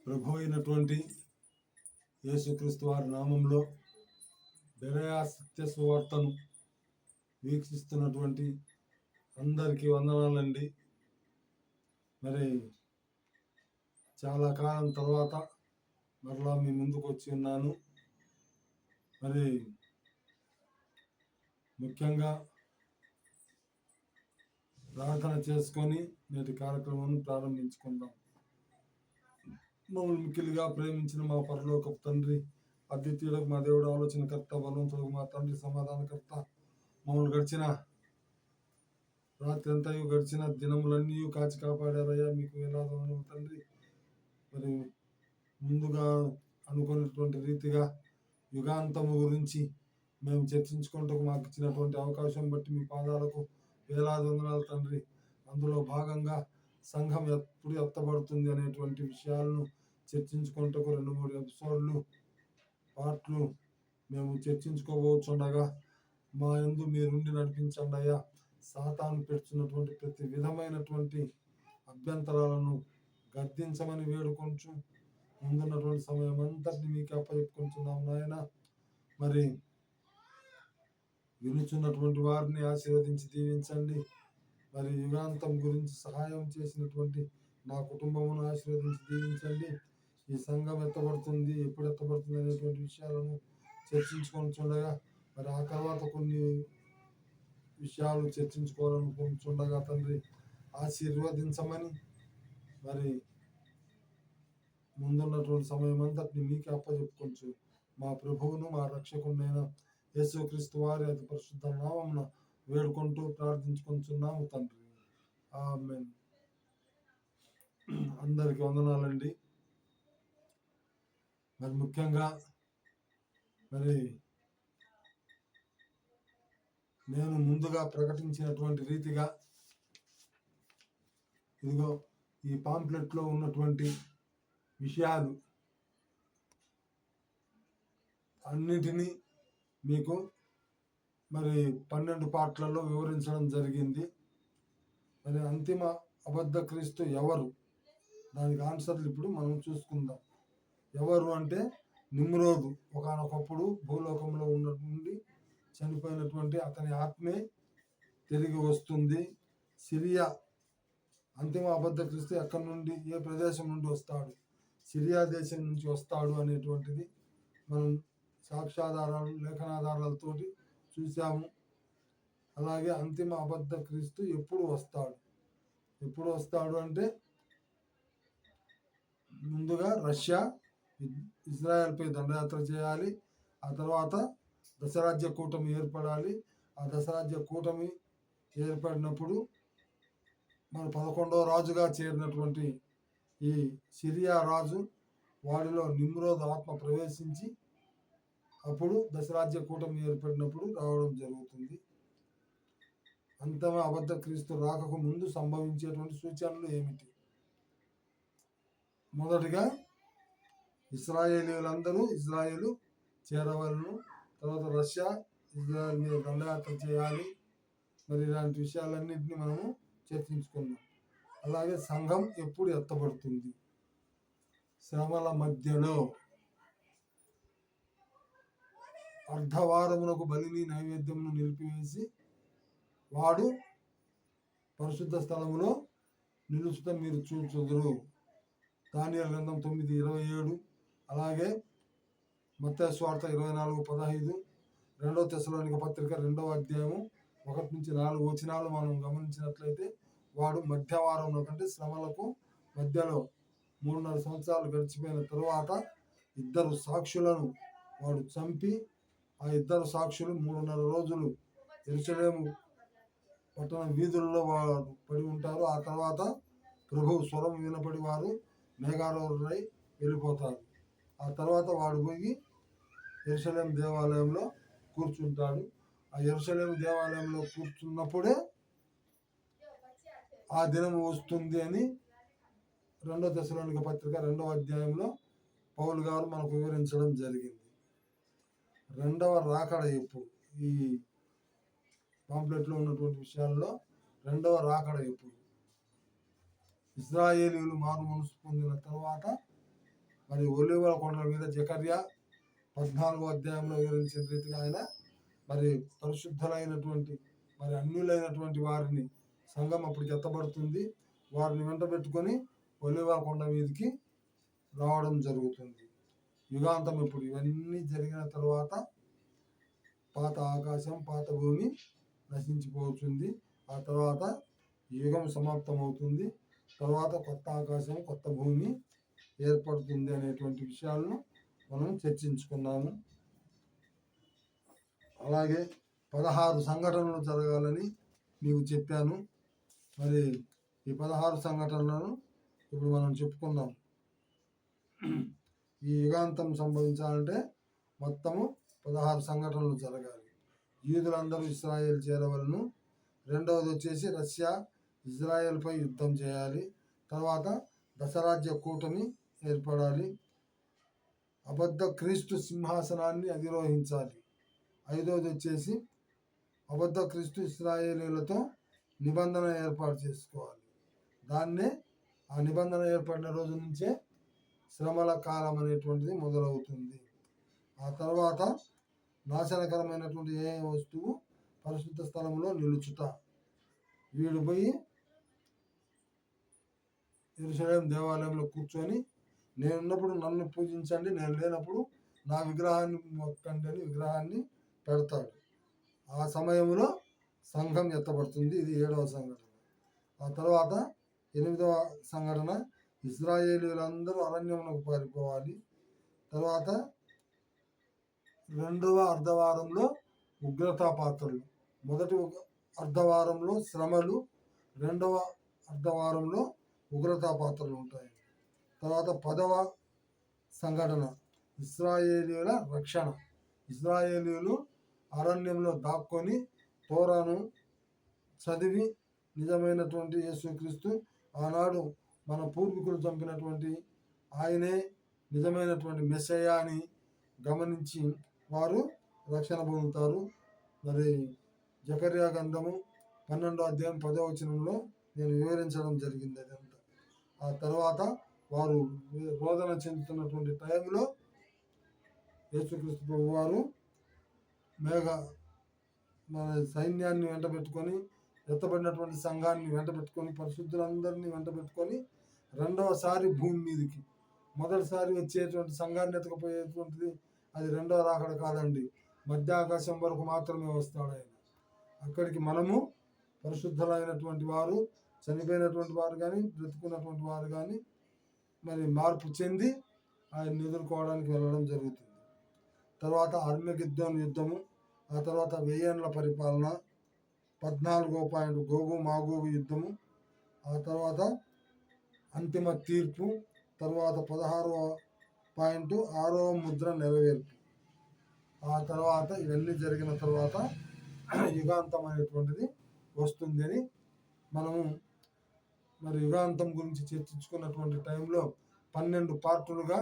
ప్రభు అయినటువంటి యేసుక్రీస్తు వారి నామంలో బెరయా సత్య సువార్తను వీక్షిస్తున్నటువంటి అందరికీ వందనాలండి. మరి చాలా కాలం తర్వాత మరలా మీ ముందుకు వచ్చి ఉన్నాను. మరి ముఖ్యంగా ప్రార్థన చేసుకొని నేటి కార్యక్రమాన్ని ప్రారంభించుకుందాం. మమ్మల్ని మిక్కిలిగా ప్రేమించిన మా పరలోకపు తండ్రి, అద్వితీయులకు మా దేవుడు, ఆలోచనకర్త, బలవంతులకు మా తండ్రి, సమాధానకర్త, మమ్మల్ని గడిచిన రాత్రి అంతయు గడిచిన దినములన్నీ కాచి కాపాడారయ్యా. మీకు వేలాది వందనాలు తండ్రి. మరి ముందుగా అనుకున్నటువంటి రీతిగా యుగాంతము గురించి మేము చర్చించుకుంటూ మాకు ఇచ్చినటువంటి అవకాశం బట్టి మీ పాదాలకు వేలాది వందనాలు తండ్రి. అందులో భాగంగా సంఘం ఎప్పుడు ఎత్తబడుతుంది అనేటువంటి విషయాలను చర్చించుకుంటూ 2-3 ఎపిసోడ్లు పార్ట్లు మేము చర్చించుకోబోచుండగా మా యందు మీరుండి నడిపించండి అయ్యా. సాతాను పెడుతున్నటువంటి ప్రతి విధమైనటువంటి అభ్యంతరాలను గద్దించమని వేడుకొంచు ముందున్నటువంటి సమయం అంతటిని మీకు అప్పచెప్పుకుంటున్నాం నాయన. మరి వినుచున్నటువంటి వారిని ఆశీర్వదించి దీవించండి. మరి యుగాంతం గురించి సహాయం చేసినటువంటి నా కుటుంబమును ఆశీర్వదించి దీవించండి. ఈ సంఘం ఎత్తబడుతుంది, ఎప్పుడు ఎత్తబడుతుంది అనేటువంటి విషయాలను చర్చించుకొని చూడగా మరి ఆ తర్వాత కొన్ని విషయాలు చర్చించుకోవాలనుకుంటుండగా తండ్రి ఆశీర్వదించమని మరి ముందున్నటువంటి సమయం అంతటిని మీకే అప్పచెప్పుకొంచు మా ప్రభువును మా రక్షకునైన యేసుక్రీస్తు వారి అతి పరిశుద్ధ నామమున వేడుకుంటూ ప్రార్థించుకుంటున్నాము తండ్రి. ఆమేన్. అందరికీ వందనాలండి. మరి ముఖ్యంగా మరి నేను ముందుగా ప్రకటించినటువంటి రీతిగా ఇదిగో ఈ పాంప్లెట్లో ఉన్నటువంటి విషయాలు అన్నిటినీ మీకు మరి 12 పార్ట్లలో వివరించడం జరిగింది. మరి అంతిమ అబద్ధ క్రీస్తు ఎవరు, దానికి ఆన్సర్లు ఇప్పుడు మనం చూసుకుందాం. ఎవరు అంటే నిమ్రోదు, ఒకానొకప్పుడు భూలోకంలో నుండి చనిపోయినటువంటి అతని ఆత్మే తిరిగి వస్తుంది. సిరియా అంతిమ అబద్ధ క్రీస్తు ఎక్కడి నుండి, ఏ ప్రదేశం నుండి వస్తాడు, సిరియా దేశం నుంచి వస్తాడు అనేటువంటిది మనం సాక్ష్యాధారాలు, లేఖనాధారాలతోటి చూసాము. అలాగే అంతిమ అబద్ధ క్రీస్తు ఎప్పుడు వస్తాడు అంటే ముందుగా రష్యా ఇజ్రాయెల్పై దండయాత్ర చేయాలి. ఆ తర్వాత దశరాజ్య కూటమి ఏర్పడాలి. ఆ దశరాజ్య కూటమి ఏర్పడినప్పుడు మన 11వ రాజుగా చేరినటువంటి ఈ సిరియా రాజు వాడిలో నిమ్రోద్ ఆత్మ ప్రవేశించి అప్పుడు దశరాజ్య కూటమి ఏర్పడినప్పుడు రావడం జరుగుతుంది. అంతిమ అబద్ధ క్రీస్తు రాకకు ముందు సంభవించేటువంటి సూచనలు ఏమిటి? మొదటిగా ఇస్రాయేలీలందరూ ఇజ్రాయేలు చేరవలను. తర్వాత రష్యా ఇజ్రాయెల్ మీద దండయాత్ర చేయాలి. మరి ఇలాంటి విషయాలన్నింటినీ మనము చర్చించుకున్నాం. అలాగే సంఘం ఎప్పుడు ఎత్తబడుతుంది, శ్రమల మధ్యలో అర్ధవారమునకు బలిని నైవేద్యమును నిలిపివేసి వాడు పరిశుద్ధ స్థలములో నిలుచుట మీరు చూచుదురు. దానియేలు గ్రంథం 9:27. అలాగే మత్తయి సువార్త 24:15, 2 తెస్సలోనిక పత్రిక 2వ అధ్యాయము 1-4 వచనాలు మనం గమనించినట్లయితే వాడు మధ్యవారం కంటే శ్రమలకు మధ్యలో 3.5 సంవత్సరాలు గడిచిపోయిన తరువాత 2 సాక్షులను వాడు చంపి ఆ 2 సాక్షులు 3.5 రోజులు యెరూషలేము పట్టణ వీధుల్లో వారు పడి ఉంటారు. ఆ తర్వాత ప్రభువు స్వరం వినపడి వారు మేఘారూఢులై వెళ్ళిపోతారు. ఆ తర్వాత వాడు పోయి యెరూషలేము దేవాలయంలో కూర్చుంటాడు. ఆ యెరూషలేము దేవాలయంలో కూర్చున్నప్పుడే ఆ దినం వస్తుంది అని 2 తెస్సలోనిక పత్రిక 2వ అధ్యాయంలో పౌలు గారు మనకు వివరించడం జరిగింది. రెండవ రాకడ ఎప్పుడు? ఈ పాంప్లెట్లో ఉన్నటువంటి విషయాల్లో రెండవ రాకడ ఎప్పుడు? ఇజ్రాయేలీలు మారు మనసు పొందిన తర్వాత మరి ఒలీవల కొండల మీద జకర్యా 14వ అధ్యాయంలో వివరించిన రీతిగా ఆయన మరి పరిశుద్ధులైనటువంటి మరి అన్యులైనటువంటి వారిని సంఘం అప్పటికి ఎత్తబడుతుంది. వారిని వెంట పెట్టుకొని ఒలీవల కొండ మీదకి రావడం జరుగుతుంది. యుగాంతం ఇప్పుడు ఇవన్నీ జరిగిన తర్వాత పాత ఆకాశం పాత భూమి నశించిపోతుంది. ఆ తర్వాత యుగం సమాప్తం అవుతుంది. తర్వాత కొత్త ఆకాశం కొత్త భూమి ఏర్పడుతుంది అనేటువంటి విషయాలను మనం చర్చించుకున్నాము. అలాగే 16 సంఘటనలు జరగాలని నీవు చెప్పాను. మరి ఈ 16 సంఘటనలను ఇప్పుడు మనం చెప్పుకుందాం. ఈ యుగాంతం సంభవించాలంటే మొత్తము 16 సంఘటనలు జరగాలి. యూదులందరూ ఇశ్రాయేల్ చేరవలను. రెండవది వచ్చేసి రష్యా ఇజ్రాయెల్పై యుద్ధం చేయాలి. తర్వాత దశరాజ్య కూటమి ఏర్పడాలి. అబద్ధ క్రీస్తు సింహాసనాన్ని అధిరోహించాలి. ఐదవది వచ్చేసి అబద్ధ క్రీస్తు ఇశ్రాయేలీలతో నిబంధన ఏర్పాటు చేసుకోవాలి. దాన్నే ఆ నిబంధన ఏర్పడిన రోజు నుంచే శ్రమల కాలం అనేటువంటిది మొదలవుతుంది. ఆ తర్వాత నాశనకరమైనటువంటి ఏ వస్తువు పరిశుద్ధ స్థలంలో నిలుచుట. వీడు పోయి యెరూషలేము దేవాలయంలో కూర్చొని నేనున్నప్పుడు నన్ను పూజించండి, నేను లేనప్పుడు నా విగ్రహాన్ని మొక్కండి అని విగ్రహాన్ని పెడతాడు. ఆ సమయంలో సంఘం ఎత్తబడుతుంది. ఇది 7వ సంఘటన. ఆ తర్వాత 8వ సంఘటన ఇశ్రాయేలీయులందరూ అరణ్యమునకు పారిపోవాలి. తర్వాత 2వ అర్ధవారంలో ఉగ్రతా పాత్రలు. మొదటి అర్ధవారంలో శ్రమలు, 2వ అర్ధవారంలో ఉగ్రతా పాత్రలు ఉంటాయి. తర్వాత 10వ సంఘటన ఇశ్రాయేలీయుల రక్షణ. ఇశ్రాయేలీయులు అరణ్యంలో దాక్కొని తోరాను చదివి నిజమైనటువంటి యేసుక్రీస్తు ఆనాడు మన పూర్వీకులు చంపినటువంటి ఆయనే నిజమైనటువంటి మెస్సయ్య అని గమనించి వారు రక్షణ పొందుతారు. మరి జకర్యా గ్రంథము 12వ అధ్యాయం 10వ వచనంలో నేను వివరించడం జరిగింది అదంతా. ఆ తర్వాత వారు రోదన చెందుతున్నటువంటి టైంలో యేసుక్రీస్తు ప్రభు వారు మన సైన్యాన్ని వెంట పెట్టుకొని ఎత్తబడినటువంటి సంఘాన్ని వెంట పెట్టుకొని పరిశుద్ధులందరినీ వెంట పెట్టుకొని రెండవసారి భూమి మీదకి మొదటిసారి వచ్చేటువంటి సంఘాన్ని ఎత్తకపోయేటువంటిది అది రెండవ రాకడ కాదండి. మధ్య ఆకాశం వరకు మాత్రమే వస్తాడు ఆయన. అక్కడికి మనము పరిశుద్ధులైనటువంటి వారు, చనిపోయినటువంటి వారు కానీ బ్రతుకున్నటువంటి వారు కానీ మరి మార్పు చెంది ఆయన్ని ఎదుర్కోవడానికి వెళ్ళడం జరుగుతుంది. తర్వాత అర్మగెద్దోను యుద్ధము, ఆ తర్వాత 1000 ఏళ్ల పరిపాలన, 14వ పాయింట్ గోగు మాగోగు యుద్ధము, ఆ తర్వాత అంతిమ తీర్పు, తర్వాత 16వ పాయింట్ 6వ ముద్ర నెరవేర్పు. ఆ తర్వాత ఇవన్నీ జరిగిన తర్వాత యుగాంతం అనేటువంటిది వస్తుంది అని మనము మరి యుగాంతం గురించి చర్చించుకున్నటువంటి టైంలో 12 పార్టులుగా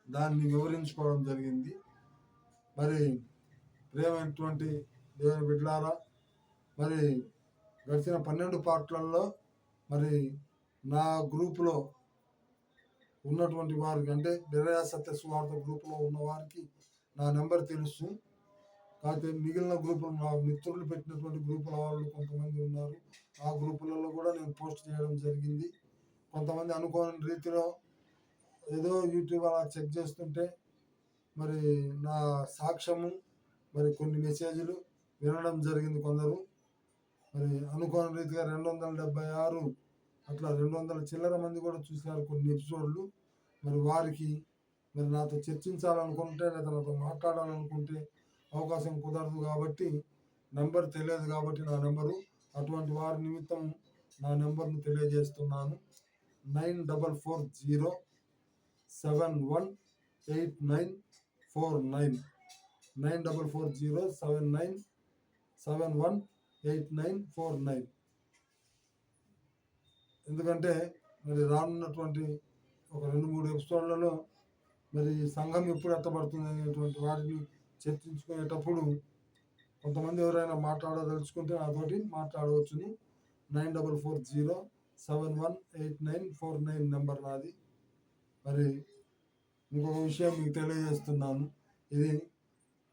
దాన్ని వివరించుకోవడం జరిగింది. మరి ప్రేమైనటువంటి దేవుని బిడ్డలారా, మరి గడిచిన 12 పార్ట్లలో మరి నా గ్రూపులో ఉన్నటువంటి వారికి అంటే బెరయా సత్య సువార్త గ్రూపులో ఉన్న వారికి నా నెంబర్ తెలుసు. కాకపోతే మిగిలిన గ్రూపులు నా మిత్రులు పెట్టినటువంటి గ్రూపుల వాళ్ళు కొంతమంది ఉన్నారు. ఆ గ్రూపులలో కూడా నేను పోస్ట్ చేయడం జరిగింది. కొంతమంది అనుకోని రీతిలో ఏదో యూట్యూబ్ అలా చెక్ చేస్తుంటే మరి నా సాక్ష్యము మరి కొన్ని మెసేజ్లు వినడం జరిగింది. కొందరు మరి అనుకోని రీతిగా 276 అట్లా 200 చిల్లర మంది కూడా చూసినారు కొన్ని ఎపిసోడ్లు. మరి వారికి మరి నాతో చర్చించాలనుకుంటే లేదా నాతో మాట్లాడాలనుకుంటే అవకాశం కుదరదు కాబట్టి నెంబర్ తెలియదు కాబట్టి నా నెంబరు అటువంటి వారి నిమిత్తం నా నెంబర్ను తెలియజేస్తున్నాను. 9440718949 9440718949. ఎందుకంటే మరి రానున్నటువంటి ఒక 2-3 ఎపిసోడ్లలో మరి సంఘం ఎప్పుడు ఎత్తబడుతుంది అనేటువంటి వాటిని చర్చించుకునేటప్పుడు కొంతమంది ఎవరైనా మాట్లాడదలుచుకుంటే నాతోటి మాట్లాడవచ్చును. 9440718949 నెంబర్ నాది. మరి ఇంకొక విషయం మీకు తెలియజేస్తున్నాను. ఇది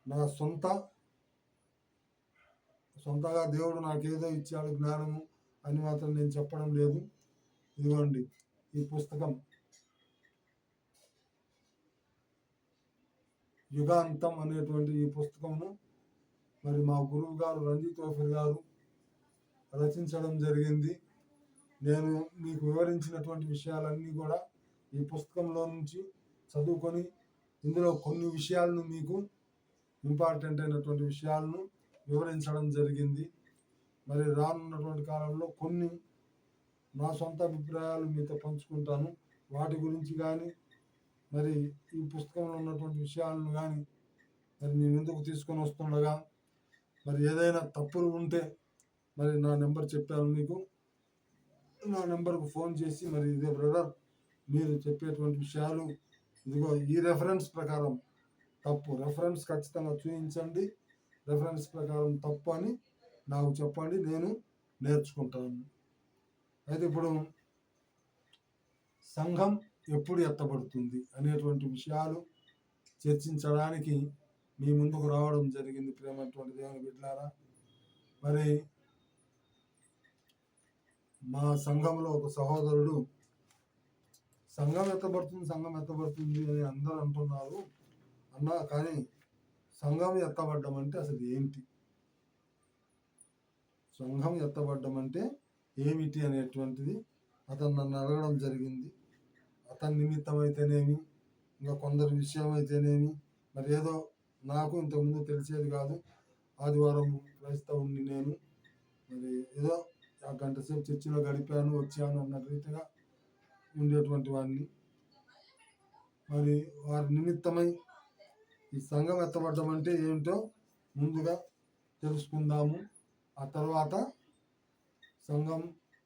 నా సొంతగా దేవుడు నాకేదో ఇచ్చాడు జ్ఞానము అని మాత్రం నేను చెప్పడం లేదు. ఇదిగోండి ఈ పుస్తకం యుగాంతం అనేటువంటి ఈ పుస్తకమును మరి మా గురువు గారు రంజిత్ ఓఫిర్ గారు రచించడం జరిగింది. నేను మీకు వివరించినటువంటి విషయాలన్నీ కూడా ఈ పుస్తకంలో నుంచి చదువుకొని ఇందులో కొన్ని విషయాలను మీకు ఇంపార్టెంట్ అయినటువంటి విషయాలను వివరించడం జరిగింది. మరి రానున్నటువంటి కాలంలో కొన్ని నా సొంత అభిప్రాయాలు మీతో పంచుకుంటాను. వాటి గురించి కానీ మరి ఈ పుస్తకంలో ఉన్నటువంటి విషయాలను కానీ మరి నేను ఎందుకు తీసుకొని వస్తుండగా మరి ఏదైనా తప్పులు ఉంటే మరి నా నెంబర్ చెప్పాను మీకు. నా నెంబర్కు ఫోన్ చేసి మరి ఇదే బ్రదర్ మీరు చెప్పేటువంటి విషయాలు ఇదిగో ఈ రెఫరెన్స్ ప్రకారం తప్పు, రెఫరెన్స్ ఖచ్చితంగా చూపించండి, రెఫరెన్స్ ప్రకారం తప్పు అని నాకు చెప్పండి, నేను నేర్చుకుంటాను. అయితే ఇప్పుడు సంఘం ఎప్పుడు ఎత్తబడుతుంది అనేటువంటి విషయాలు చర్చించడానికి మీ ముందుకు రావడం జరిగింది. ప్రేమటువంటి దేవుని బిడ్డలారా, మరి మా సంఘంలో ఒక సహోదరుడు సంఘం ఎత్తబడుతుంది అని అందరూ అంటున్నారు అన్నా, కానీ సంఘం ఎత్తబడ్డం అంటే అసలు ఏంటి, సంఘం ఎత్తబడ్డం అంటే ఏమిటి అనేటువంటిది అతను నన్ను అడగడం జరిగింది. అతని నిమిత్తం అయితేనేమి, ఇంకా కొందరి విషయం అయితేనేమి, మరి ఏదో నాకు ఇంతకుముందు తెలిసేది కాదు. ఆదివారం క్రైస్తవుని నేను, మరి ఏదో ఆ గంట సేపు చర్చిలో గడిపాను వచ్చాను అన్న రీతిగా ఉండేటువంటి వాడిని. మరి వారి నిమిత్తమై ఈ సంఘం ఎత్తబడ్డం అంటే ఏమిటో ముందుగా తెలుసుకుందాము. ఆ తర్వాత సంఘం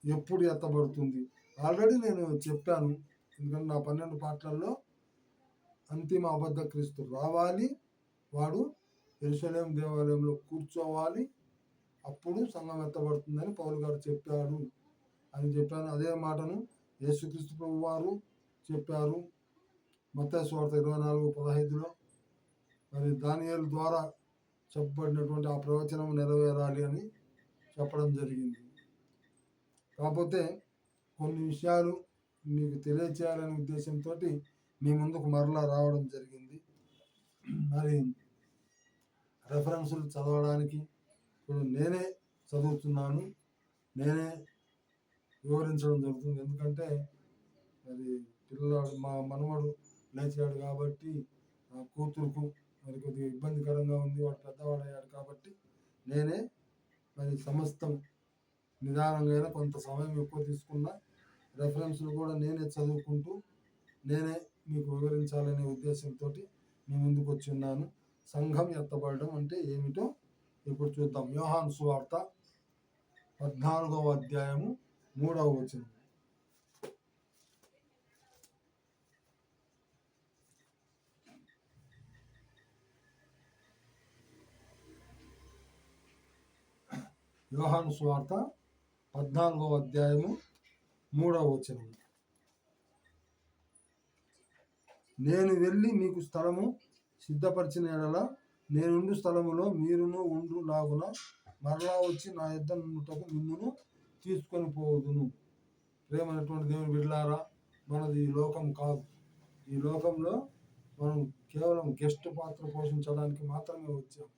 ఎప్పుడు ఎత్తబడుతుంది ఆల్రెడీ నేను చెప్పాను. ఎందుకంటే నా 12 పాఠాల్లో అంతిమ అబద్ధ క్రీస్తు రావాలి, వాడు యెరూషలేము దేవాలయంలో కూర్చోవాలి, అప్పుడు సంఘం ఎత్తబడుతుందని పౌలు గారు చెప్పాడు అని చెప్పాను. అదే మాటను యేసుక్రీస్తు ప్రభు వారు చెప్పారు మత్తయి సువార్త 24:15లో. మరి దానియేలు ద్వారా చెప్పబడినటువంటి ఆ ప్రవచనం నెరవేరాలి అని చెప్పడం జరిగింది. కాకపోతే కొన్ని విషయాలు మీకు తెలియచేయాలనే ఉద్దేశంతో మీ ముందుకు మరలా రావడం జరిగింది. మరి రెఫరెన్సులు చదవడానికి ఇప్పుడు నేనే చదువుతున్నాను, నేనే వివరించడం జరుగుతుంది. ఎందుకంటే మరి పిల్లవాడు మా మనవడు లేచాడు కాబట్టి నా కూతురుకు మరి కొద్దిగా ఇబ్బందికరంగా ఉంది, వాడు పెద్దవాడయ్యాడు కాబట్టి నేనే మరి సమస్తం నిదానంగా కొంత సమయం ఎక్కువ తీసుకున్నా రెఫరెన్స్లు కూడా నేనే చదువుకుంటూ నేనే మీకు వివరించాలనే ఉద్దేశంతో మీ ముందుకు వచ్చి ఉన్నాను. సంఘం ఎత్తబడడం అంటే ఏమిటో ఇప్పుడు చూద్దాం. యోహాను సువార్త 14వ అధ్యాయము 3వ వచనం. యోహాను సువార్త 14వ అధ్యాయము 3వ వచనం. నేను వెళ్ళి మీకు స్థలము సిద్ధపరిచిన యెడల నేనుండు స్థలములో మీరును ఉండులాగున మరలా వచ్చి నా యొద్ద నుండుటకు మిమ్మును తీసుకొని పోదును. ప్రేమైనటువంటి దేవుని బిడ్డలారా, మనది ఈ లోకం కాదు. ఈ లోకంలో మనం కేవలం గెస్ట్ పాత్ర పోషించడానికి మాత్రమే వచ్చాం.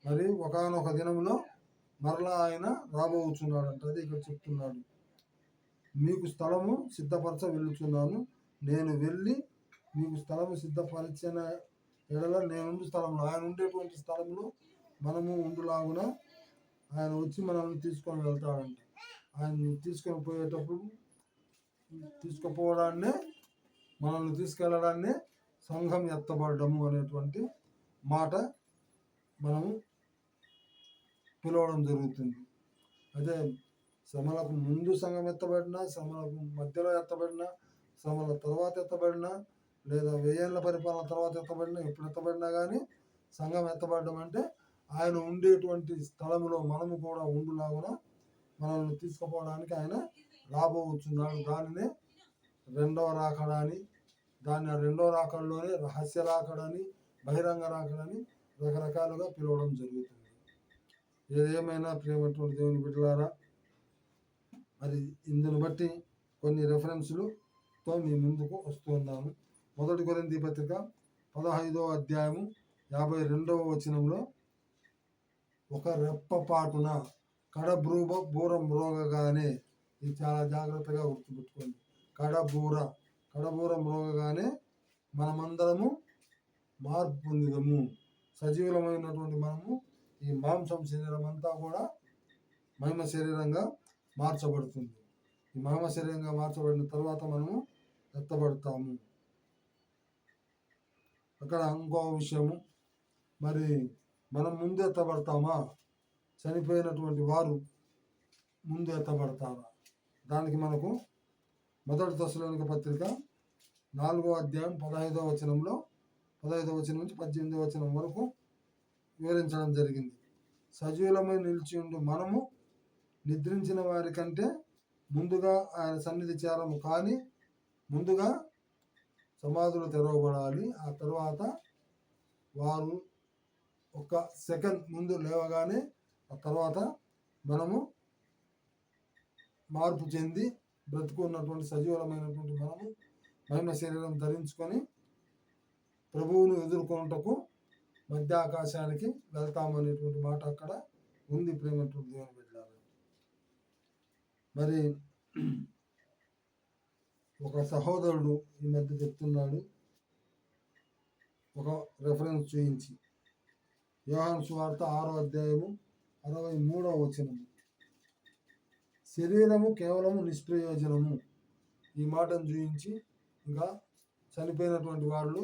మరి ఒకానొక దినంలో మరలా ఆయన రాబోతున్నాడంట. అది ఇక్కడ చెప్తున్నాడు. మీకు స్థలము సిద్ధపరచ వెళ్ళుచున్నాను, నేను వెళ్ళి మీకు స్థలము సిద్ధపరిచిన ఎడల నేనుండు స్థలంలో, ఆయన ఉండేటువంటి స్థలంలో మనము ఉండులాగున ఆయన వచ్చి మనల్ని తీసుకొని వెళ్తాడంట. ఆయన తీసుకొని పోయేటప్పుడు తీసుకుపోవడాన్నే, మనల్ని తీసుకెళ్ళడాన్నే సంఘం ఎత్తబడము అనేటువంటి మాట మనము పిలవడం జరుగుతుంది. అదే శ్రమలకు ముందు సంఘం ఎత్తబడినా, శ్రమలకు మధ్యలో ఎత్తబడినా, శ్రమల తర్వాత ఎత్తబడినా, లేదా 1000 ఏళ్ల పరిపాలన తర్వాత ఎత్తబడినా, ఎప్పుడు ఎత్తబడినా కానీ సంఘం ఎత్తబడడం అంటే ఆయన ఉండేటువంటి స్థలంలో మనము కూడా ఉండులాగున మనల్ని తీసుకుపోవడానికి ఆయన రాబోతున్నాడు. దానినే రెండవ రాకడ అని దాన్ని ఆ రెండో రాకడలోనే రహస్య రాకడని, బహిరంగ రాకడని రకరకాలుగా పిలవడం జరుగుతుంది. ఏదేమైనా ప్రియమైనటువంటి దేవుని బిడ్డలారా, మరి ఇందును బట్టి కొన్ని రెఫరెన్సులతో మీ ముందుకు వస్తున్నాను. 1 కొరింథీ పత్రిక 15వ అధ్యాయము 52వ వచనంలో, ఒక రెప్పపాటున బూర మ్రోగగానే, ఇది చాలా జాగ్రత్తగా గుర్తుపెట్టుకోండి, కడబూర మ్రోగగానే మనమందరము మార్పు పొందిదము. సజీవులమైనటువంటి మనము ఈ మాంసం శరీరం అంతా కూడా మహిమ శరీరంగా మార్చబడుతుంది. ఈ మహిమ శరీరంగా మార్చబడిన తర్వాత మనము ఎత్తబడతాము. అక్కడ ఇంకో విషయము, మరి మనం ముందు ఎత్తబడతామా, చనిపోయినటువంటి వారు ముందు ఎత్తబడతారా? దానికి మనకు 1 తెస్సలోనిక పత్రిక 4వ అధ్యాయం 15వ వచనంలో 15వ వచనం నుంచి 18వ వచనం వరకు వివరించడం జరిగింది. సజీవులమై నిలిచి ఉండు మనము నిద్రించిన వారి కంటే ముందుగా ఆయన సన్నిధి చేరము, కానీ ముందుగా సమాధులు తెరవబడాలి. ఆ తర్వాత వారు ఒక సెకండ్ ముందు లేవగానే ఆ తర్వాత మనము మార్పు చెంది బ్రతుకున్నటువంటి సజీవులమైనటువంటి మనము మహిమ శరీరం ధరించుకొని ప్రభువును ఎదుర్కొనుటకు మధ్య ఆకాశానికి వెళ్తామనేటువంటి మాట అక్కడ ఉంది. ప్రేమటువంటి దేవుని బిడ్డలారా, మరి ఒక సహోదరుడు ఈ మధ్య చెప్తున్నాడు, ఒక రెఫరెన్స్ చూయించి, యోహాను సువార్త 6వ అధ్యాయము 63వ వచనము, శరీరము కేవలము నిష్ప్రయోజనము. ఈ మాటను చూయించి, ఇంకా చనిపోయినటువంటి వాళ్ళు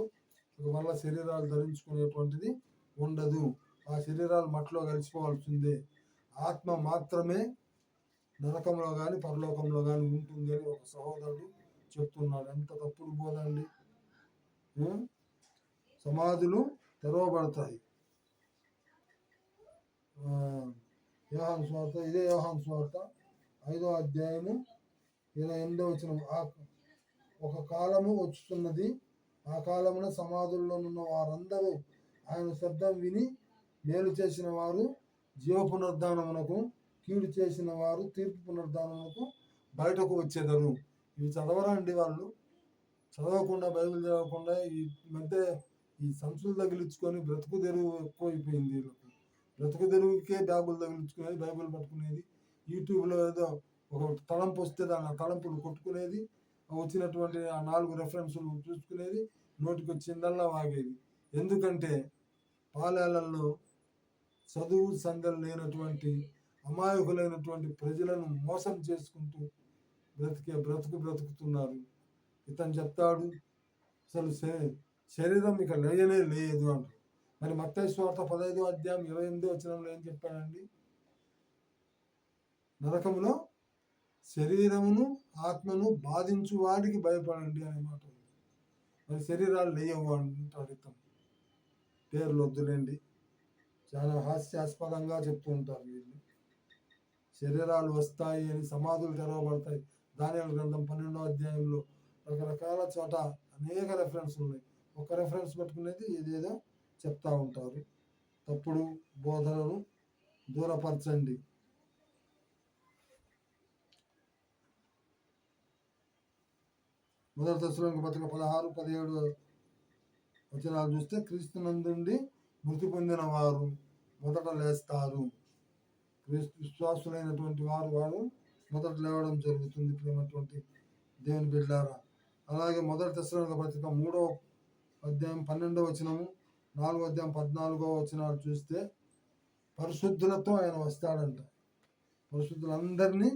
వల్ల శరీరాలు ధరించుకునేటువంటిది ఉండదు, ఆ శరీరాలు మట్టిలో కలిసిపోవాల్సిందే, ఆత్మ మాత్రమే నరకంలో కానీ పరలోకంలో కానీ ఉంటుంది అని ఒక సహోదరుడు చెప్తున్నాడు. ఎంత తప్పుడు బోధ అండి! సమాధులు తెరవబడతాయి. యోహాను సువార్త, ఇదే యోహాను సువార్త 5వ అధ్యాయము 28వ వచనం, ఒక కాలము వచ్చుతున్నది, ఆ కాలమున సమాధుల్లో ఉన్న వారందరూ ఆయన శబ్దం విని మేలు చేసిన వారు జీవ పునరుద్ధానమునకు, కీడు చేసిన వారు తీర్పు పునరుద్ధానమునకు బయటకు వచ్చేదరు. ఇవి చదవరా అండి వాళ్ళు? చదవకుండా, బైబిల్ చదవకుండా ఈ మధ్య ఈ సంచులు తగిలించుకొని బ్రతుకు తెరువు ఎక్కువైపోయింది వీళ్ళకు. బ్రతుకు తెరువుకే బ్యాగులు తగిలించుకునేది, బైబిల్ పట్టుకునేది, యూట్యూబ్లో ఏదో ఒక తలంపు వస్తే దాని తలంపులు కొట్టుకునేది, వచ్చినటువంటి ఆ 4 రెఫరెన్సులు చూసుకునేది, నోటికి వచ్చిందల్లా వాగేది. ఎందుకంటే పాలెలలో చదువు సందలు లేనటువంటి అమాయకులైనటువంటి ప్రజలను మోసం చేసుకుంటూ బ్రతుకుతున్నారు. ఇతను చెప్తాడు అసలు శరీరం ఇక లేయనే లేదు అంటారు. మరి మత్తయి సువార్త 15వ అధ్యాయం 28వ వచనంలో ఏం చెప్పాడండి? నరకములో శరీరమును ఆత్మను బాధించు వాడికి భయపడండి అనే మాట ఉంది. మరి శరీరాలు లేయవు అంటాడు ఇతను. పేర్లు వద్దులేండి, చాలా హాస్యాస్పదంగా చెప్తూ ఉంటారు వీళ్ళు. శరీరాలు వస్తాయి అని, సమాధులు తెరవబడతాయి, దానియేలు గ్రంథం 12వ అధ్యాయంలో రకరకాల చోట అనేక రెఫరెన్స్ ఉన్నాయి. ఒక రెఫరెన్స్ పట్టుకునేది ఏదేదో చెప్తా ఉంటారు. తప్పుడు బోధనను దూరపరచండి. మొదటి తెస్సలోనిక పత్రిక 16-17 వచనాలు చూస్తే, క్రీస్తునందుండి మృతి పొందిన వారు మొదట లేస్తారు. క్రీస్తు విశ్వాసులైనటువంటి వారు మొదట లేవడం జరుగుతుంది. ప్రేమటువంటి దేవుని బిడ్డలారా, అలాగే 1 తెస్సలోనిక పత్రిక 3వ అధ్యాయం 12వ వచనము, 4వ అధ్యాయం 14వ వచనాలు చూస్తే, పరిశుద్ధులతో ఆయన వస్తాడంట. పరిశుద్ధులందరినీ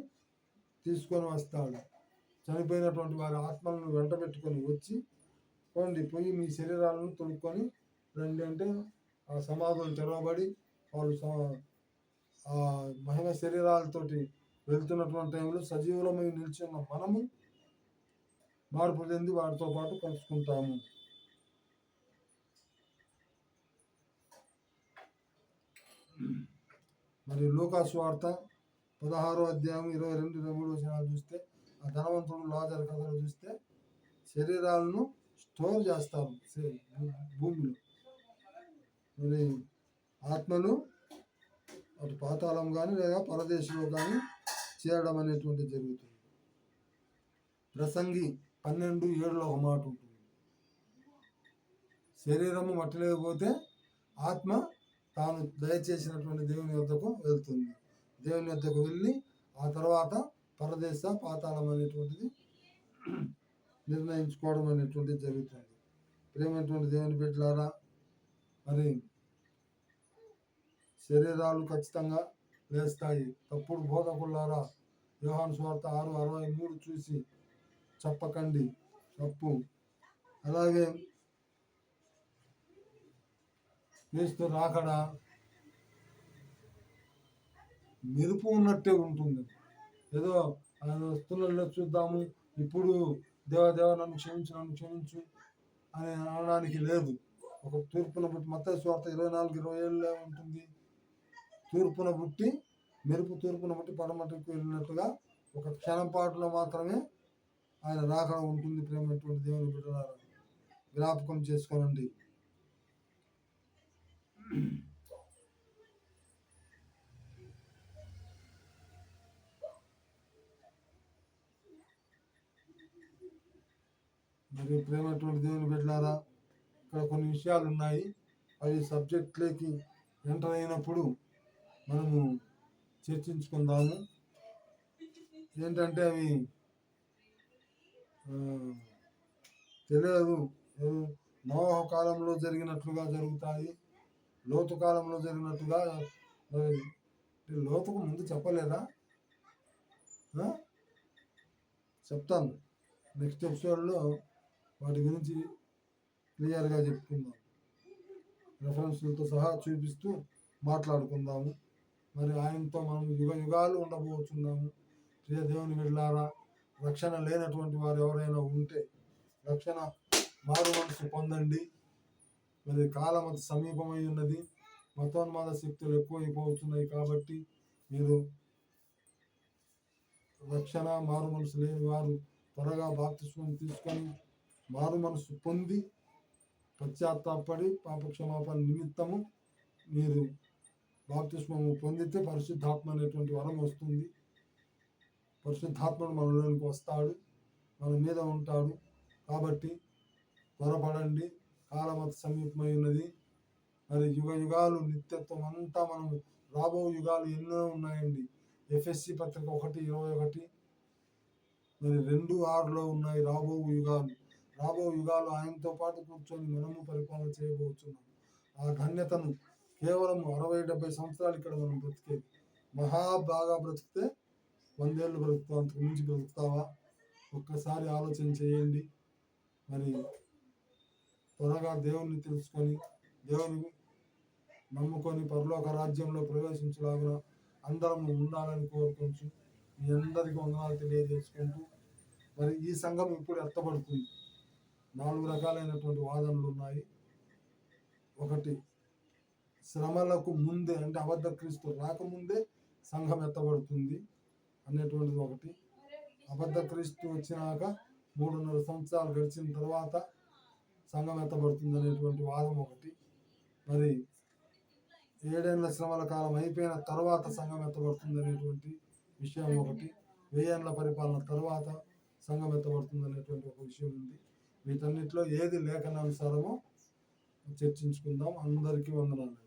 తీసుకొని వస్తాడు. చనిపోయినటువంటి వారి ఆత్మలను వెంట పెట్టుకొని వచ్చి, పోయి మీ శరీరాలను తొడుక్కొని రండి అంటే, ఆ సమాధులు తెరవబడి వాళ్ళు ఆ మహిమ శరీరాలతోటి వెళ్తున్నటువంటి టైంలో సజీవులమై నిలిచిన మనము మార్పు చెంది వారితో పాటు కలుసుకుంటాము. మరి లూకా సువార్త 16వ అధ్యాయం 22-23 వచనాలు చూస్తే, ఆ ధనవంతుడు లాజరు కథలు చూస్తే, శరీరాలను స్టోర్ చేస్తారు భూమిలో. మరి ఆత్మలు అటు పాతాళం కానీ లేదా పరదేశంలో కానీ చేరడం అనేటువంటి జరుగుతుంది. ప్రసంగి 12:7 ఒక మాట ఉంటుంది, శరీరము మట్టిలోకి పోతే ఆత్మ తాను దయచేసినటువంటి దేవుని వద్దకు వెళ్తుంది. దేవుని వద్దకు వెళ్ళి ఆ తర్వాత పరదేశ పాతాళం అనేటువంటిది నిర్ణయించుకోవడం అనేటువంటిది జరుగుతుంది. ప్రేమైనటువంటి దేవుని బిడ్డలారా, మరి శరీరాలు ఖచ్చితంగా లేస్తాయి. తప్పుడు బోధకులారా, యోహాను సువార్త 6:63 చూసి చెప్పకండి, తప్పు. అలాగే క్రీస్తు రాకడ మెరుపు ఉన్నట్టే ఉంటుంది. ఏదో ఆయన వస్తువులలో చూద్దాము, ఇప్పుడు దేవ నన్ను క్షమించు అని అనడానికి లేదు. ఒక తూర్పున పుట్టి మత్తయి సువార్త 24:27 ఉంటుంది, తూర్పున పుట్టి మెరుపు తూర్పున పుట్టి పడమటికి వెళ్ళినట్టుగా ఒక క్షణం పాటులో మాత్రమే ఆయన రాకడ ఉంటుంది. ప్రేమటువంటి దేవుని బిడ్డలారా, జ్ఞాపకం చేసుకోనండి. మరి ప్రేమటువంటి దేవుని బిడ్డలారా, ఇక్కడ కొన్ని విషయాలు ఉన్నాయి. అవి సబ్జెక్ట్లోకి ఎంటర్ అయినప్పుడు మనము చర్చించుకుందాము. ఏంటంటే అవి తెలియదు. నోహ కాలంలో జరిగినట్లుగా జరుగుతాయి, లోతు కాలంలో జరిగినట్టుగా. మరి లోతుకు ముందు చెప్పలేదా? చెప్తాను, నెక్స్ట్ ఎపిసోడ్లో వాటి గురించి క్లియర్గా చెప్పుకుందాం, రెఫరెన్స్లతో సహా చూపిస్తూ మాట్లాడుకుందాము. మరి ఆయనతో మనం యుగాలు ఉండబోతున్నాము. ప్రియ దేవుని బిడ్డలారా, రక్షణ లేనటువంటి వారు ఎవరైనా ఉంటే రక్షణ మారు మనసు పొందండి. మరి కాలం అంత సమీపమై ఉన్నది, మతోన్మాద శక్తులు ఎక్కువైపోతున్నాయి. కాబట్టి మీరు రక్షణ మారు మనసు లేని వారు త్వరగా బాప్తిస్మం తీసుకొని మారు మనసు పొంది పశ్చాత్తాపడి పాపక్షమాపణ నిమిత్తము మీరు బాప్తిస్మము పొందితే పరిశుద్ధాత్మ అనేటువంటి వరం వస్తుంది. పరిశుద్ధాత్ముడు మనలోనికి వస్తాడు, మన మీద ఉంటాడు. కాబట్టి త్వరపడండి, కాలమంత సమీపమై ఉన్నది. మరి యుగాలు నిత్యత్వం అంతా మనం రాబో యుగాలు ఎన్నో ఉన్నాయండి. ఎఫ్ఎస్సి పత్రిక 1:21, మరి 2:6 ఉన్నాయి రాబో యుగాలు ఆయనతో పాటు కూర్చొని మనము పరిపాలన చేయబోతున్నాం. ఆ ధన్యతను కేవలం 60-70 సంవత్సరాలు ఇక్కడ మనం బ్రతికేది. బాగా బ్రతికితే 100 ఏళ్ళు బ్రతుకుతావు, అంతకు మించి బ్రతుకుతావా? ఒక్కసారి ఆలోచన చేయండి. మరి త్వరగా దేవుణ్ణి తెలుసుకొని దేవుని నమ్ముకొని పరలోక రాజ్యంలో ప్రవేశించలాగిన అందరం ఉండాలని కోరుకుంటూ మీ అందరికీ వందనాలు తెలియజేసుకుంటూ, మరి ఈ సంఘం ఇప్పుడు ఎత్తబడుతుంది. 4 రకాలైనటువంటి వాదనలు ఉన్నాయి. ఒకటి, శ్రమలకు ముందే అంటే అబద్ధ క్రీస్తు రాకముందే సంఘం ఎత్తబడుతుంది అనేటువంటిది ఒకటి. అబద్ధ క్రీస్తు వచ్చినాక 3.5 సంవత్సరాలు గడిచిన తర్వాత సంఘం ఎత్తబడుతుంది అనేటువంటి వాదం ఒకటి. మరి 7 ఏళ్ల శ్రమల కాలం అయిపోయిన తర్వాత సంఘం ఎత్తబడుతుంది అనేటువంటి విషయం ఒకటి. 1000 ఏళ్ల పరిపాలన తర్వాత సంఘం ఎత్తబడుతుంది అనేటువంటి ఒక విషయం ఉంది. వీటన్నిటిలో ఏది లేఖనానుసారమో చర్చించుకుందాం. అందరికీ వందనాలు.